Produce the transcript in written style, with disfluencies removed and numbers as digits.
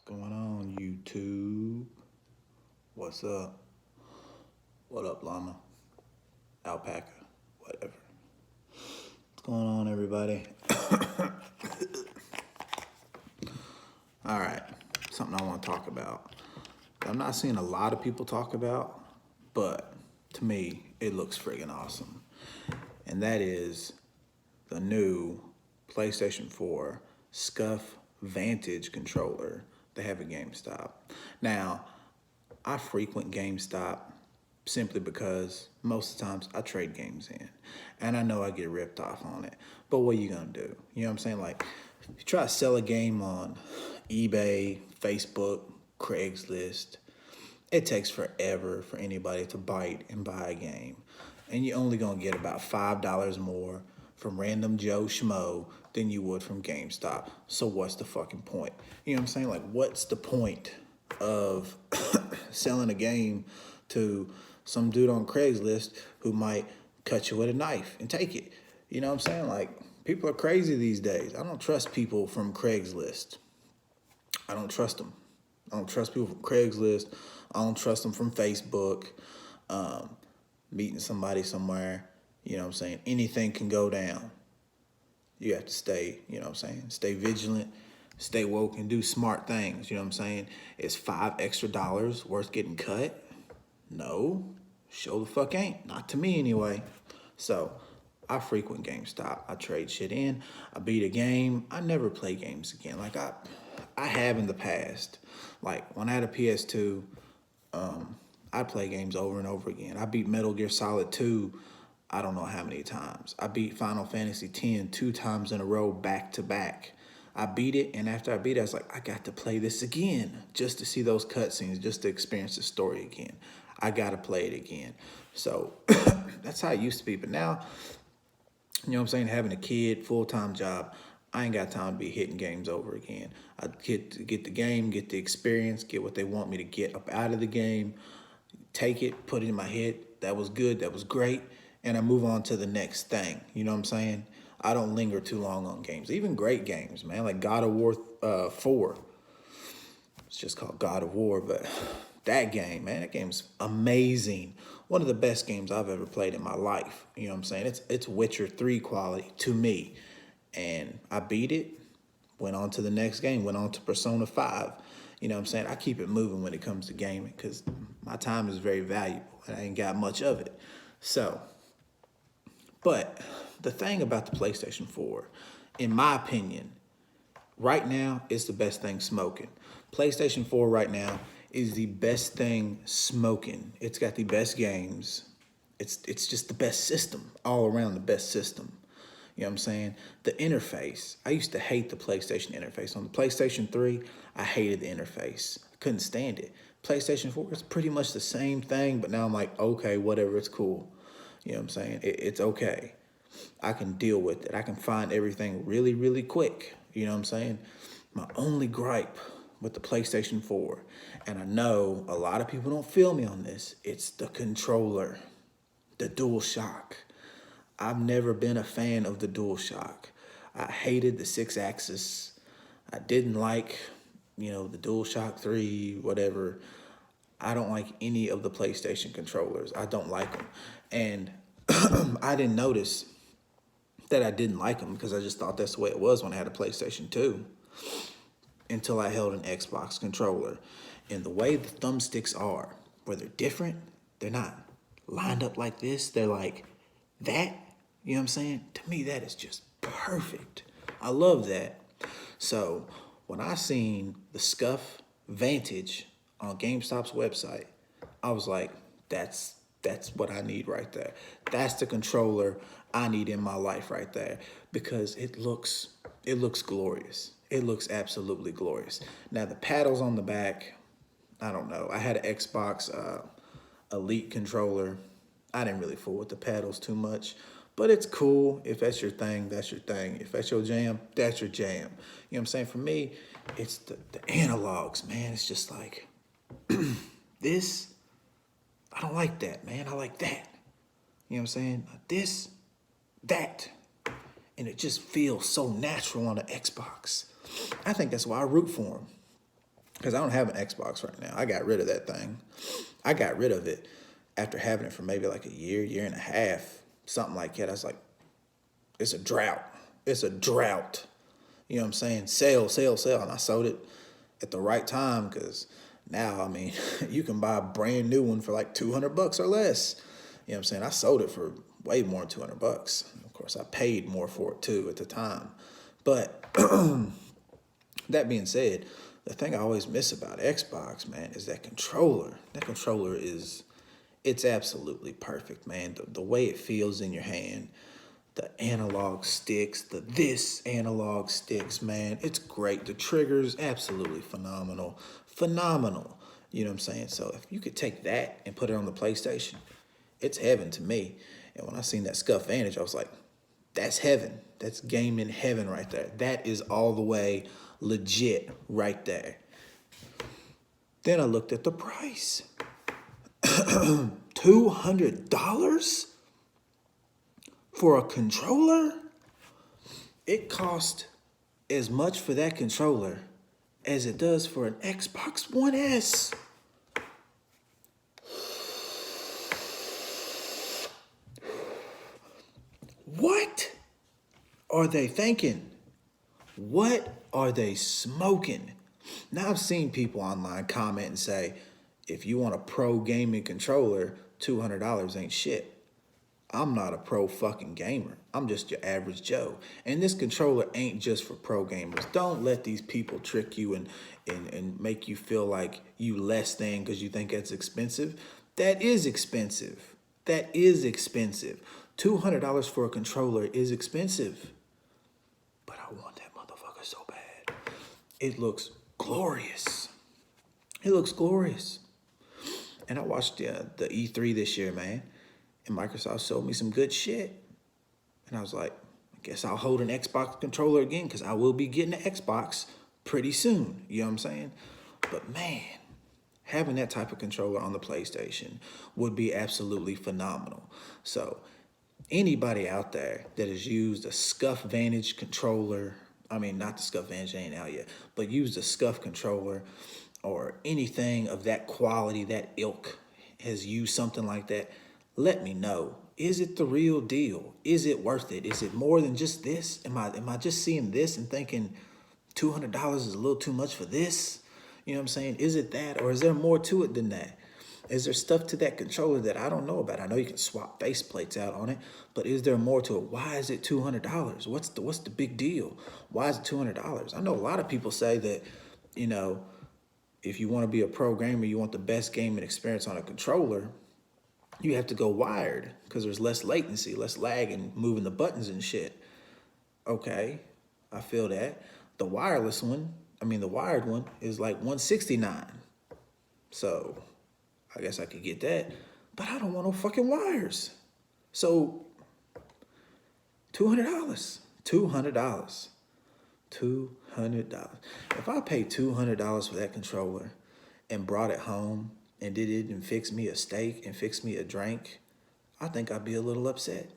Going on, YouTube? What's up? What up, llama? Alpaca? Whatever. What's going on, everybody? All right, something I want to talk about. I'm not seeing a lot of people talk about, but to me, it looks friggin' awesome. And that is the new PlayStation 4 Scuff Vantage controller they have at GameStop. Now, I frequent GameStop simply because most of the times I trade games in. And I know I get ripped off on it. But what are you gonna do? You know what I'm saying? Like, if you try to sell a game on eBay, Facebook, Craigslist, it takes forever for anybody to bite and buy a game. And you're only gonna get about $5 more from random Joe Schmo than you would from GameStop. So what's the fucking point? You know what I'm saying? Like, what's the point of selling a game to some dude on Craigslist who might cut you with a knife and take it? You know what I'm saying? Like, people are crazy these days. I don't trust people from Craigslist. I don't trust them. I don't trust people from Craigslist. I don't trust them from Facebook. Meeting somebody somewhere, you know what I'm saying? Anything can go down. You have to stay, you know what I'm saying? Stay vigilant, stay woke, and do smart things, you know what I'm saying? Is $5 extra worth getting cut? No, show the fuck ain't. Not to me anyway. So I frequent GameStop. I trade shit in. I beat a game. I never play games again. Like I have in the past. Like when I had a PS2, I play games over and over again. I beat Metal Gear Solid 2, I don't know how many times. I beat Final Fantasy X 2 times in a row, back to back. I beat it, and after I beat it, I was like, I got to play this again just to see those cutscenes, just to experience the story again. I got to play it again. So that's how it used to be. But now, you know what I'm saying, having a kid, full-time job, I ain't got time to be hitting games over again. I get the game, get the experience, get what they want me to get up out of the game, take it, put it in my head. That was good. That was great. And I move on to the next thing. You know what I'm saying? I don't linger too long on games. Even great games, man. Like God of War 4. It's just called God of War. But that game, man, that game's amazing. One of the best games I've ever played in my life. You know what I'm saying? It's Witcher 3 quality to me. And I beat it. Went on to the next game. Went on to Persona 5. You know what I'm saying? I keep it moving when it comes to gaming because my time is very valuable and I ain't got much of it. So, but the thing about the PlayStation 4, in my opinion, right now is the best thing smoking. PlayStation 4 right now is the best thing smoking. It's got the best games. It's just the best system, all around the best system. You know what I'm saying? The interface. I used to hate the PlayStation interface. On the PlayStation 3, I hated the interface. I couldn't stand it. PlayStation 4 is pretty much the same thing, but now I'm like, okay, whatever, it's cool. You know what I'm saying? It's okay. I can deal with it. I can find everything really, really quick. You know what I'm saying? My only gripe with the PlayStation 4, and I know a lot of people don't feel me on this, it's the controller, the DualShock. I've never been a fan of the DualShock. I hated the 6-axis. I didn't like, the DualShock 3, whatever. I don't like any of the PlayStation controllers. I don't like them. And I didn't notice that I didn't like them because I just thought that's the way it was when I had a PlayStation 2 until I held an Xbox controller. And the way the thumbsticks are, where they're different, they're not lined up like this. They're like that. You know what I'm saying? To me, that is just perfect. I love that. So when I seen the Scuff Vantage on GameStop's website, I was like, that's what I need right there. That's the controller I need in my life right there because it looks glorious. It looks absolutely glorious. Now the paddles on the back, I don't know. I had an Xbox Elite controller. I didn't really fool with the paddles too much, but it's cool. If that's your thing, that's your thing. If that's your jam, that's your jam. You know what I'm saying? For me, it's the analogs, man. It's just like this. I don't like that, man. I like that. You know what I'm saying? This, that. And it just feels so natural on the Xbox. I think that's why I root for them. because I don't have an Xbox right now. I got rid of that thing. I got rid of it after having it for maybe like a year and a half, something like that. I was like, it's a drought. It's a drought. You know what I'm saying? Sell. And I sold it at the right time because now, I mean, you can buy a brand new one for like $200 or less. You know what I'm saying? I sold it for way more than $200. Of course, I paid more for it too at the time. But that being said, the thing I always miss about Xbox, man, is that controller. That controller it's absolutely perfect, man. The way it feels in your hand, the analog sticks, this analog sticks, man, it's great. The triggers, absolutely phenomenal. Phenomenal. You know what I'm saying? So if you could take that and put it on the PlayStation, it's heaven to me. And when I seen that Scuff Vantage, I was like, that's heaven. That's gaming heaven right there. That is all the way legit right there. Then I looked at the price. $200 for a controller? It cost as much for that controller as it does for an Xbox One S. What are they thinking? What are they smoking? Now I've seen people online comment and say, if you want a pro gaming controller, $200 ain't shit. I'm not a pro fucking gamer. I'm just your average Joe. And this controller ain't just for pro gamers. Don't let these people trick you and make you feel like you less than because you think that's expensive. That is expensive. That is expensive. $200 for a controller is expensive. But I want that motherfucker so bad. It looks glorious. It looks glorious. And I watched the E3 this year, man. And Microsoft showed me some good shit. And I was like, I guess I'll hold an Xbox controller again because I will be getting an Xbox pretty soon. You know what I'm saying? But man, having that type of controller on the PlayStation would be absolutely phenomenal. So anybody out there that has used a Scuff Vantage controller, I mean, not the Scuff Vantage, ain't out yet, but used a Scuff controller or anything of that quality, that ilk, has used something like that, let me know. Is it the real deal? Is it worth it? Is it more than just this? Am I just seeing this and thinking $200 is a little too much for this? You know what I'm saying? Is it that, or is there more to it than that? Is there stuff to that controller that I don't know about? I know you can swap faceplates out on it, but is there more to it? Why is it $200? What's the big deal? Why is it $200? I know a lot of people say that, you know, if you want to be a pro gamer, you want the best gaming experience on a controller, you have to go wired because there's less latency, less lag in moving the buttons and shit. Okay, I feel that. The wired one is like $169. So I guess I could get that, but I don't want no fucking wires. So $200. If I paid $200 for that controller and brought it home and did it and fixed me a steak and fixed me a drink, I think I'd be a little upset.